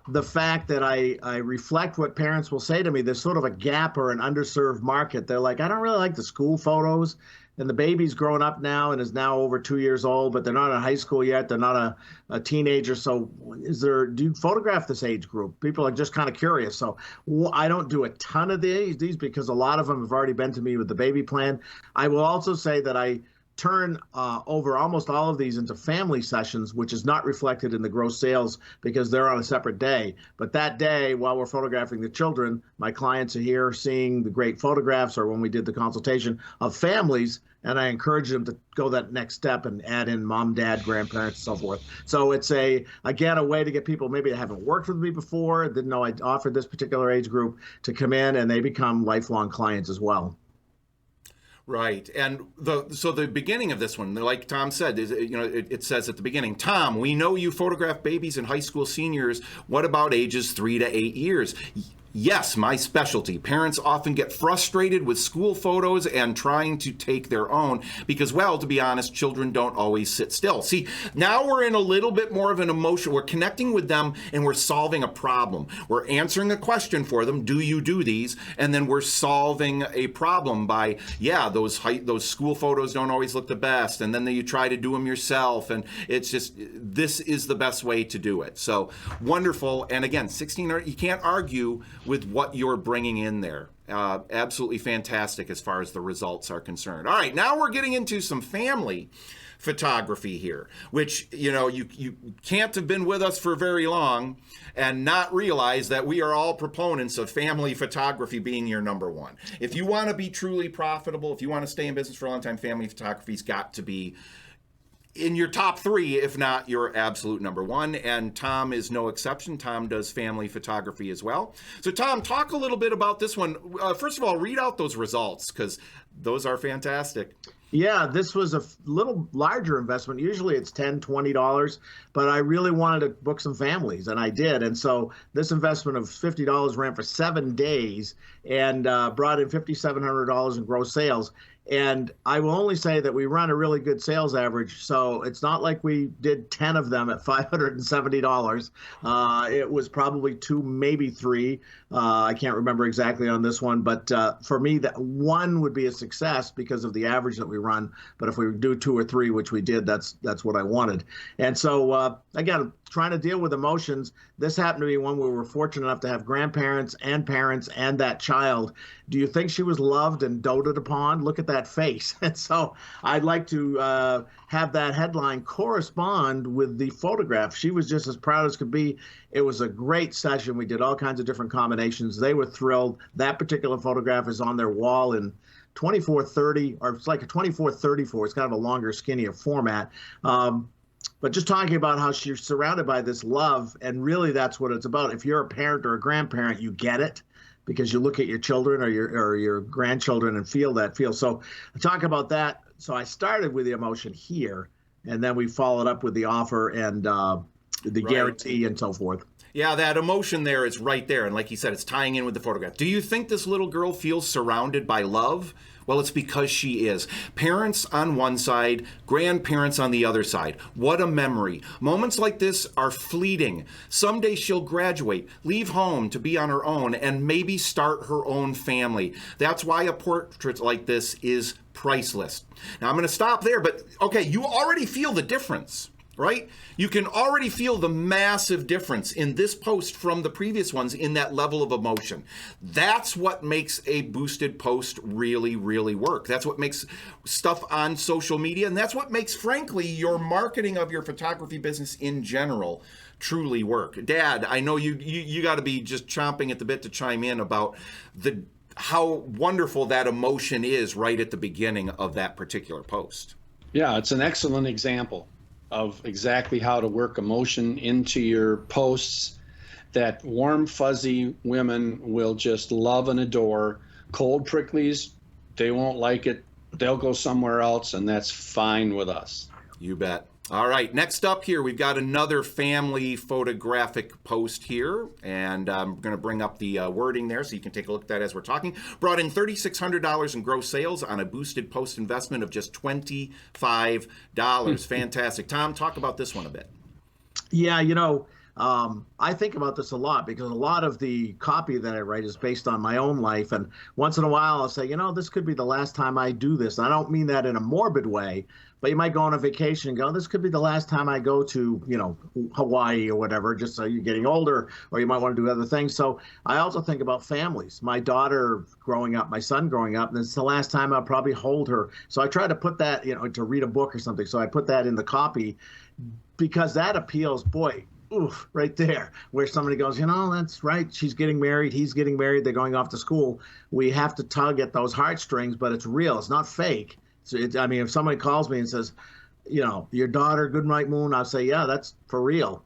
the fact that I reflect what parents will say to me. There's sort of a gap or an underserved market. They're like, I don't really like the school photos. And the baby's grown up now and is now over 2 years old, but they're not in high school yet. They're not a teenager. So do you photograph this age group? People are just kind of curious. So I don't do a ton of these because a lot of them have already been to me with the baby plan. I will also say that I turn over almost all of these into family sessions, which is not reflected in the gross sales because they're on a separate day. But that day, while we're photographing the children, my clients are here seeing the great photographs, or when we did the consultation of families, and I encourage them to go that next step and add in mom, dad, grandparents, and so forth. So it's a way to get people maybe that haven't worked with me before, didn't know I offered this particular age group, to come in, and they become lifelong clients as well. Right. And the beginning of this one, like Tom said, it says at the beginning, Tom, we know you photograph babies and high school seniors. What about ages 3 to 8 years? Yes, my specialty. Parents often get frustrated with school photos and trying to take their own because, well, to be honest, children don't always sit still. See, now we're in a little bit more of an emotion. We're connecting with them and we're solving a problem. We're answering a question for them. Do you do these? And then we're solving a problem by, those school photos don't always look the best. And then you try to do them yourself. And it's just, this is the best way to do it. So wonderful. And again, 16, you can't argue with what you're bringing in there. Absolutely fantastic as far as the results are concerned. All right, now we're getting into some family photography here, which, you can't have been with us for very long and not realize that we are all proponents of family photography being your number one. If you want to be truly profitable, if you want to stay in business for a long time, family photography's got to be in your top 3, if not your absolute number 1, and Tom is no exception. Tom does family photography as well. So Tom, talk a little bit about this one. First of all, read out those results because those are fantastic. Yeah, this was a little larger investment. Usually it's $10, $20, but I really wanted to book some families, and I did. And so this investment of $50 ran for 7 days and brought in $5,700 in gross sales. And I will only say that we run a really good sales average. So it's not like we did 10 of them at $570. It was probably two, maybe three. I can't remember exactly on this one, but for me, that one would be a success because of the average that we run. But if we do two or three, which we did, that's what I wanted. And so again, trying to deal with emotions. This happened to be one where we were fortunate enough to have grandparents and parents and that child. Do you think she was loved and doted upon? Look at that face. And so I'd like to have that headline correspond with the photograph. She was just as proud as could be. It was a great session. We did all kinds of different combinations. They were thrilled. That particular photograph is on their wall in 2430, or it's like a 2434. It's kind of a longer, skinnier format. But just talking about how she's surrounded by this love, and really that's what it's about. If you're a parent or a grandparent, you get it because you look at your children or your grandchildren and feel that feel. So talk about that. So I started with the emotion here, and then we followed up with the offer and the guarantee and so forth. Yeah, that emotion there is right there. And like you said, it's tying in with the photograph. Do you think this little girl feels surrounded by love? Well, it's because she is. Parents on one side, grandparents on the other side. What a memory. Moments like this are fleeting. Someday she'll graduate, leave home to be on her own, and maybe start her own family. That's why a portrait like this is priceless. Now, I'm going to stop there, but okay, you already feel the difference. Right? You can already feel the massive difference in this post from the previous ones in that level of emotion. That's what makes a boosted post really, really work. That's what makes stuff on social media, and that's what makes, frankly, your marketing of your photography business in general truly work. Dad, I know you got to be just chomping at the bit to chime in about how wonderful that emotion is right at the beginning of that particular post. Yeah, it's an excellent example of exactly how to work emotion into your posts that warm, fuzzy women will just love and adore. Cold pricklies, they won't like it. They'll go somewhere else, and that's fine with us. You bet. All right, next up here, we've got another family photographic post here, and I'm going to bring up the wording there so you can take a look at that as we're talking. Brought in $3,600 in gross sales on a boosted post investment of just $25. Fantastic. Tom, talk about this one a bit. Yeah, I think about this a lot because a lot of the copy that I write is based on my own life. And once in a while, I'll say, this could be the last time I do this. And I don't mean that in a morbid way, but you might go on a vacation and go, this could be the last time I go to, Hawaii or whatever, just so you're getting older, or you might want to do other things. So I also think about families. My daughter growing up, my son growing up, and it's the last time I'll probably hold her. So I try to put that, to read a book or something. So I put that in the copy because that appeals, boy. Oof, right there, where somebody goes, that's right. She's getting married. He's getting married. They're going off to school. We have to tug at those heartstrings, but it's real. It's not fake. So if somebody calls me and says, your daughter, good night, Moon, I'll say, yeah, that's for real,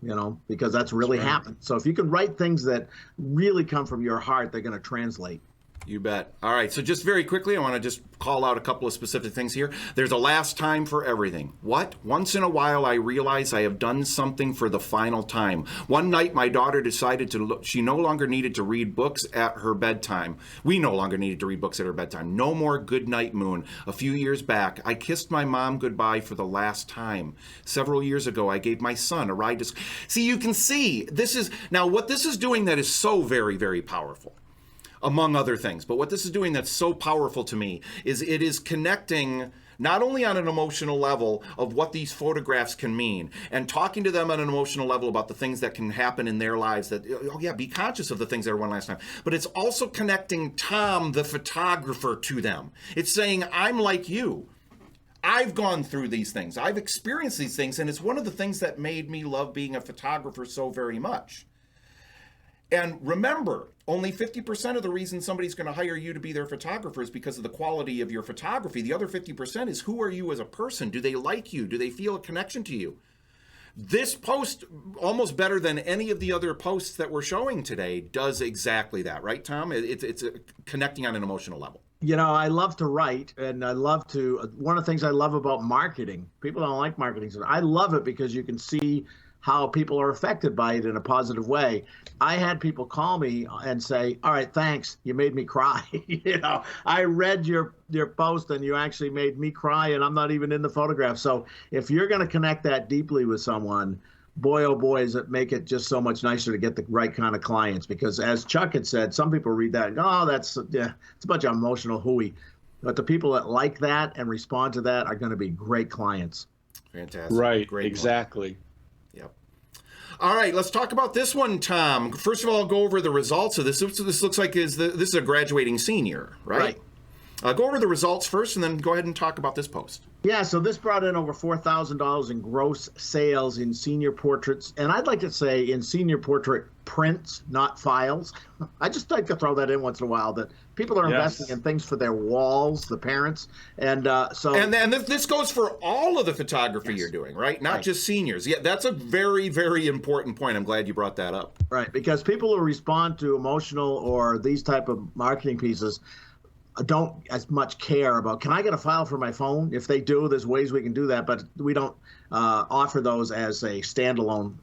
because that's really happened. So if you can write things that really come from your heart, they're going to translate. You bet. All right, so just very quickly, I want to just call out a couple of specific things here. There's a last time for everything. What? Once in a while, I realize I have done something for the final time. One night, my daughter decided she no longer needed to read books at her bedtime. We no longer needed to read books at her bedtime. No more Good Night Moon. A few years back, I kissed my mom goodbye for the last time. Several years ago, I gave my son a ride to... See, you can see, now what this is doing that is so very, very powerful, among other things. But what this is doing that's so powerful to me is it is connecting not only on an emotional level of what these photographs can mean and talking to them on an emotional level about the things that can happen in their lives that, be conscious of the things that are one last time, but it's also connecting Tom, the photographer, to them. It's saying, I'm like you. I've gone through these things. I've experienced these things. And it's one of the things that made me love being a photographer so very much. And remember, only 50% of the reason somebody's going to hire you to be their photographer is because of the quality of your photography. The other 50% is who are you as a person? Do they like you? Do they feel a connection to you? This post, almost better than any of the other posts that we're showing today, does exactly that, right, Tom? It's connecting on an emotional level. I love to write, and I love to, one of the things I love about marketing, people don't like marketing, so I love it because you can see how people are affected by it in a positive way. I had people call me and say, all right, thanks, you made me cry. I read your post and you actually made me cry, and I'm not even in the photograph. So if you're going to connect that deeply with someone, boy, oh boy, does it make it just so much nicer to get the right kind of clients. Because as Chuck had said, some people read that and go, oh, it's a bunch of emotional hooey. But the people that like that and respond to that are going to be great clients. Fantastic. Right, Great exactly. Point. Yep. All right, let's talk about this one, Tom. First of all, go over the results of this. This looks like this is a graduating senior, right? Go over the results first, and then go ahead and talk about this post. Yeah, so this brought in over $4,000 in gross sales in senior portraits. And I'd like to say in senior portrait prints, not files. I just like to throw that in once in a while, that people are investing in things for their walls, the parents. And this goes for all of the photography you're doing, right? Not just seniors. Yeah, that's a very, very important point. I'm glad you brought that up. Right, because people who respond to emotional or these type of marketing pieces don't as much care about, can I get a file for my phone? If they do, there's ways we can do that, but we don't offer those as a standalone,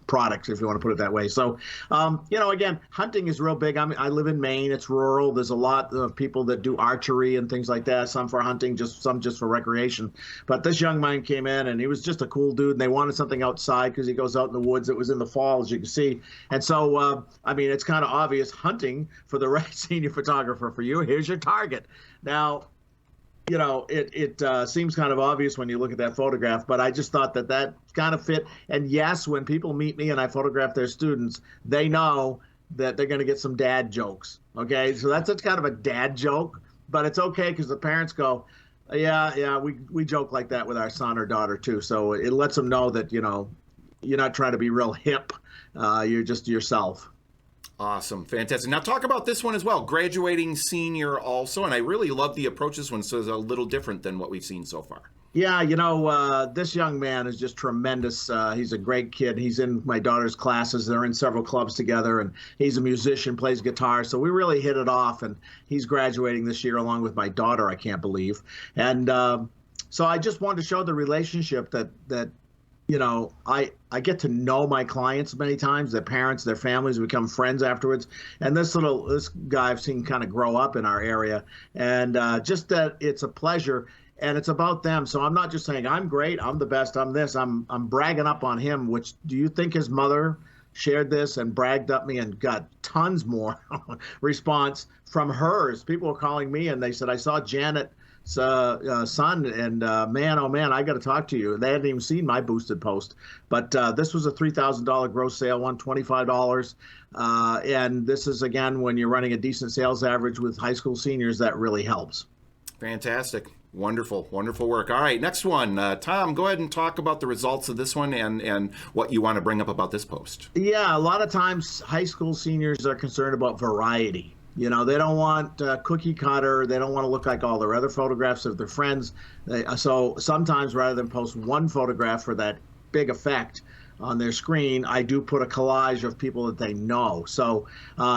product, if you want to put it that way. So, again, hunting is real big. I live in Maine. It's rural. There's a lot of people that do archery and things like that. Some for hunting, some just for recreation. But this young man came in, and he was just a cool dude, and they wanted something outside because he goes out in the woods. It was in the fall, as you can see. And so, it's kind of obvious, hunting for the right senior photographer for you. Here's your target. Now, it seems kind of obvious when you look at that photograph, but I just thought that kind of fit. And yes, when people meet me and I photograph their students, they know that they're going to get some dad jokes. Okay, so that's kind of a dad joke, but it's okay because the parents go, yeah, we joke like that with our son or daughter too. So it lets them know that, you're not trying to be real hip. You're just yourself. Awesome. Fantastic. Now talk about this one as well. Graduating senior also. And I really love the approach this one. So it's a little different than what we've seen so far. Yeah, this young man is just tremendous. He's a great kid. He's in my daughter's classes. They're in several clubs together, and he's a musician, plays guitar. So we really hit it off, and he's graduating this year along with my daughter, I can't believe. And so I just wanted to show the relationship that I get to know my clients many times, their parents, their families, become friends afterwards. And this guy I've seen kind of grow up in our area, and just that it's a pleasure. And it's about them. So I'm not just saying I'm great, I'm the best, I'm this. I'm bragging up on him, which, do you think his mother shared this and bragged up me and got tons more response from hers? People were calling me and they said, I saw Janet's son, and man, oh man, I got to talk to you. They hadn't even seen my boosted post. But this was a $3,000 gross sale, $125. And this is, again, when you're running a decent sales average with high school seniors, that really helps. Fantastic. Wonderful, wonderful work. All right, next one. Tom, go ahead and talk about the results of this one and what you want to bring up about this post. Yeah, a lot of times high school seniors are concerned about variety. They don't want cookie cutter. They don't want to look like all their other photographs of their friends. So sometimes rather than post one photograph for that big effect on their screen, I do put a collage of people that they know. So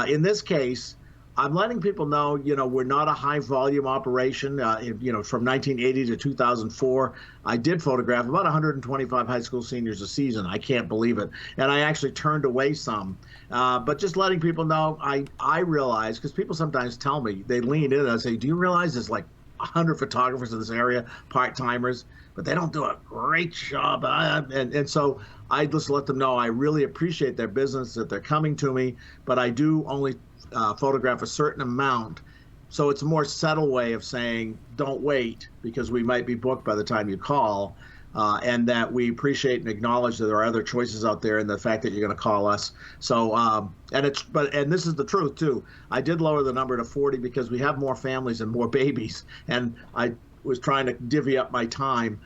in this case, I'm letting people know, we're not a high volume operation. From 1980 to 2004, I did photograph about 125 high school seniors a season. I can't believe it. And I actually turned away some. But just letting people know, I realize, because people sometimes tell me, they lean in and I say, do you realize there's like 100 photographers in this area, part-timers, but they don't do a great job. And so I just let them know I really appreciate their business, that they're coming to me, but I do only photograph a certain amount. So it's a more subtle way of saying, don't wait, because we might be booked by the time you call, and that we appreciate and acknowledge that there are other choices out there, and the fact that you're going to call us. So, and this is the truth too. I did lower the number to 40 because we have more families and more babies, and I was trying to divvy up my time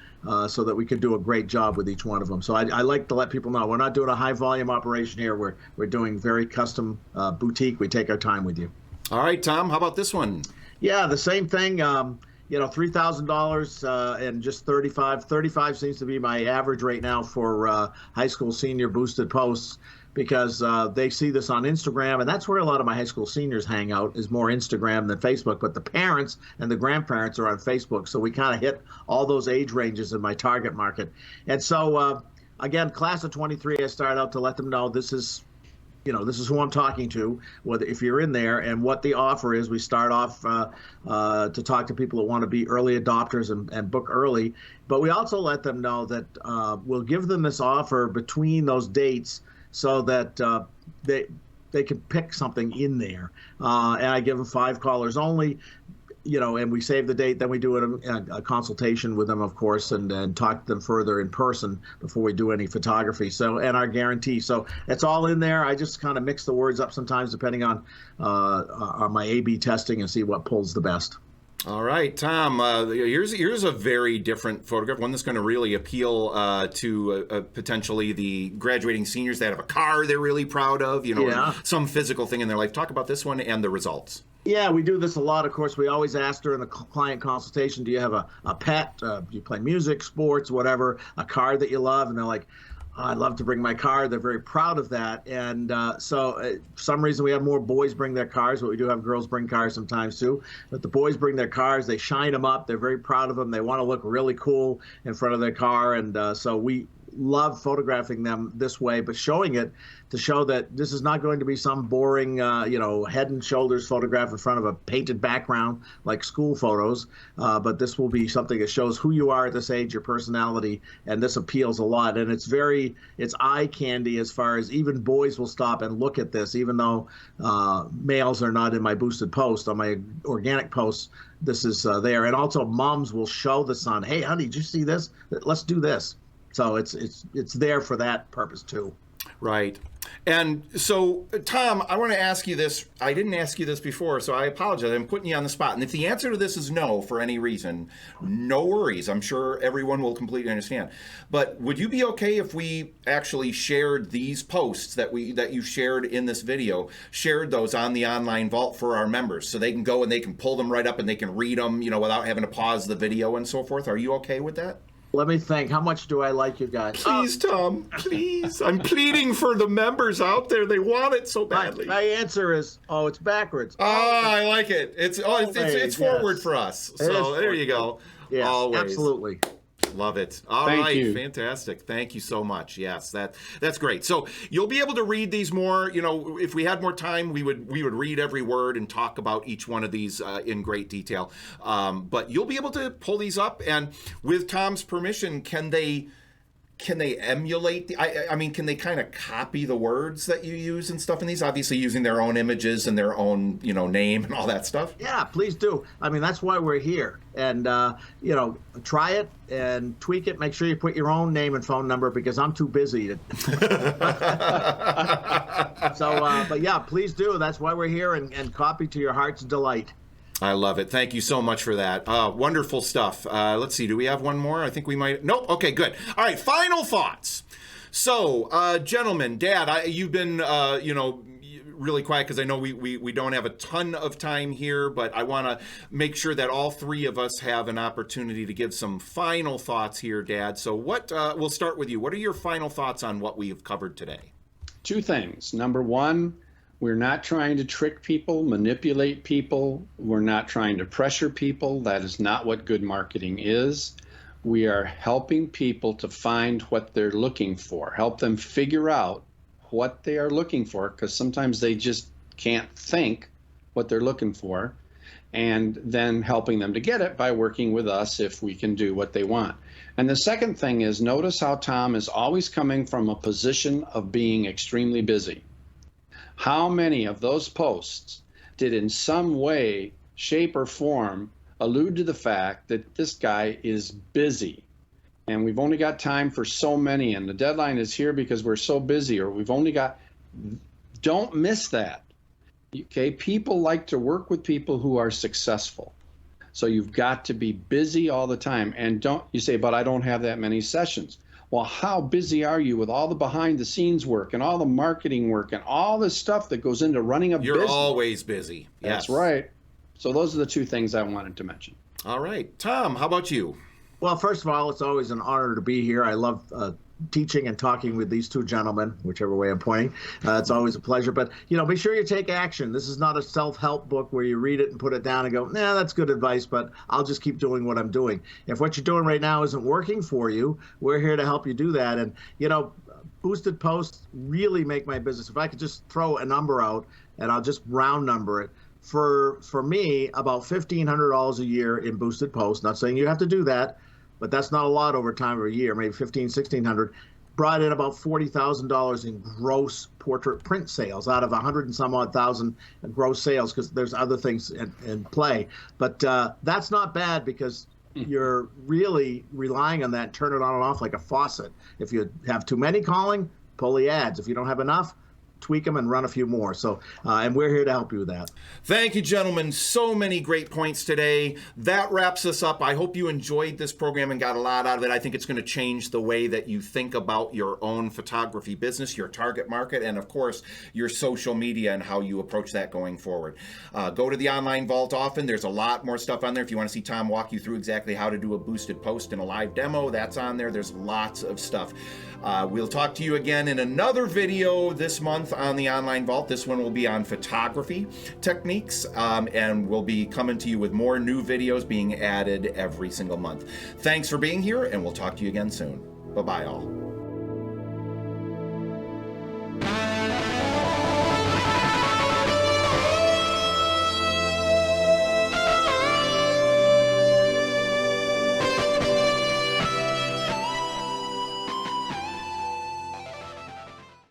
so that we could do a great job with each one of them. So I like to let people know we're not doing a high volume operation here. We're doing very custom boutique. We take our time with you. All right, Tom, how about this one? Yeah, the same thing. $3,000 and just 35. 35 seems to be my average right now for high school senior boosted posts, because they see this on Instagram, and that's where a lot of my high school seniors hang out, is more Instagram than Facebook. But the parents and the grandparents are on Facebook, so we kind of hit all those age ranges in my target market. And so again, class of 23, I start out to let them know this is, this is who I'm talking to, whether if you're in there, and what the offer is. We start off to talk to people that want to be early adopters and book early, but we also let them know that we'll give them this offer between those dates so that they can pick something in there. And I give them 5 callers only. And we save the date, then we do a consultation with them, of course, and talk to them further in person before we do any photography. So, and our guarantee. So it's all in there. I just kind of mix the words up sometimes depending on my A/B testing and see what pulls the best. All right, Tom, here's a very different photograph, one that's going to really appeal to potentially the graduating seniors that have a car they're really proud of, Yeah. some physical thing in their life. Talk about this one and the results. Yeah, we do this a lot. Of course, we always ask during the client consultation, do you have a pet? Do you play music, sports, whatever, a car that you love? And they're like, oh, I'd love to bring my car. They're very proud of that. And so for some reason, we have more boys bring their cars, but we do have girls bring cars sometimes too. But the boys bring their cars. They shine them up. They're very proud of them. They want to look really cool in front of their car. And so we love photographing them this way, but showing it to show that this is not going to be some boring, head and shoulders photograph in front of a painted background like school photos. But this will be something that shows who you are at this age, your personality, and this appeals a lot. And it's eye candy as far as even boys will stop and look at this, even though males are not in my boosted post. On my organic posts, this is there. And also moms will show the son, hey, honey, did you see this? Let's do this. So it's there for that purpose too. Right. And so, Tom, I want to ask you this. I didn't ask you this before, so I apologize. I'm putting you on the spot. And if the answer to this is no for any reason, no worries. I'm sure everyone will completely understand. But would you be okay if we actually shared these posts that you shared in this video, shared those on the online vault for our members so they can go and they can pull them right up and they can read them, without having to pause the video and so forth? Are you okay with that? Let me think. How much do I like you guys? Please, Tom, please. I'm pleading for the members out there. They want it so badly. My answer is, it's backwards. Oh, I like it. It's forward for us. So there you go. Yes, always. Absolutely. Love it. All Thank right, you. Fantastic. Thank you so much. Yes, that's great. So you'll be able to read these more. If we had more time, we would read every word and talk about each one of these in great detail. But you'll be able to pull these up, and with Tom's permission, can they emulate can they kind of copy the words that you use and stuff in these, obviously using their own images and their own name and all that stuff? Yeah, please do. That's why we're here. And try it and tweak it. Make sure you put your own name and phone number, because I'm too busy to but yeah, please do. That's why we're here, and copy to your heart's delight. I love it. Thank you so much for that. Wonderful stuff. Let's see. Do we have one more? I think we might. Nope. Okay, good. All right. Final thoughts. So, gentlemen, Dad, you've been, really quiet because I know we don't have a ton of time here, but I want to make sure that all three of us have an opportunity to give some final thoughts here, Dad. So we'll start with you. What are your final thoughts on what we have covered today? 2 things. Number 1, we're not trying to trick people, manipulate people. We're not trying to pressure people. That is not what good marketing is. We are helping people to find what they're looking for, help them figure out what they are looking for, because sometimes they just can't think what they're looking for, and then helping them to get it by working with us if we can do what they want. And the second thing is, notice how Tom is always coming from a position of being extremely busy. How many of those posts did in some way, shape, or form allude to the fact that this guy is busy? And we've only got time for so many, and the deadline is here because we're so busy, or we've only got... Don't miss that. Okay, people like to work with people who are successful. So you've got to be busy all the time. And you say, but I don't have that many sessions. Well, how busy are you with all the behind the scenes work and all the marketing work and all the stuff that goes into running a business? You're always busy. Yes. That's right. So those are the 2 things I wanted to mention. All right. Tom, how about you? Well, first of all, it's always an honor to be here. I love teaching and talking with these two gentlemen, whichever way I'm pointing. It's always a pleasure. But, be sure you take action. This is not a self-help book where you read it and put it down and go, nah, that's good advice, but I'll just keep doing what I'm doing. If what you're doing right now isn't working for you, we're here to help you do that. And, boosted posts really make my business. If I could just throw a number out, and I'll just round number it, for me, about $1,500 a year in boosted posts. Not saying you have to do that, but that's not a lot over time of a year, maybe $1,500, $1,600, brought in about $40,000 in gross portrait print sales out of 100 and some odd thousand gross sales, because there's other things in play. But that's not bad, because you're really relying on that, turn it on and off like a faucet. If you have too many calling, pull the ads. If you don't have enough, tweak them and run a few more. So, and we're here to help you with that. Thank you, gentlemen. So many great points today. That wraps us up. I hope you enjoyed this program and got a lot out of it. I think it's going to change the way that you think about your own photography business, your target market, and of course, your social media and how you approach that going forward. Go to the Online Vault often. There's a lot more stuff on there. If you want to see Tom walk you through exactly how to do a boosted post in a live demo, that's on there. There's lots of stuff. We'll talk to you again in another video this month on the Online Vault. This one will be on photography techniques, and we'll be coming to you with more new videos being added every single month. Thanks for being here, and we'll talk to you again soon. Bye-bye all.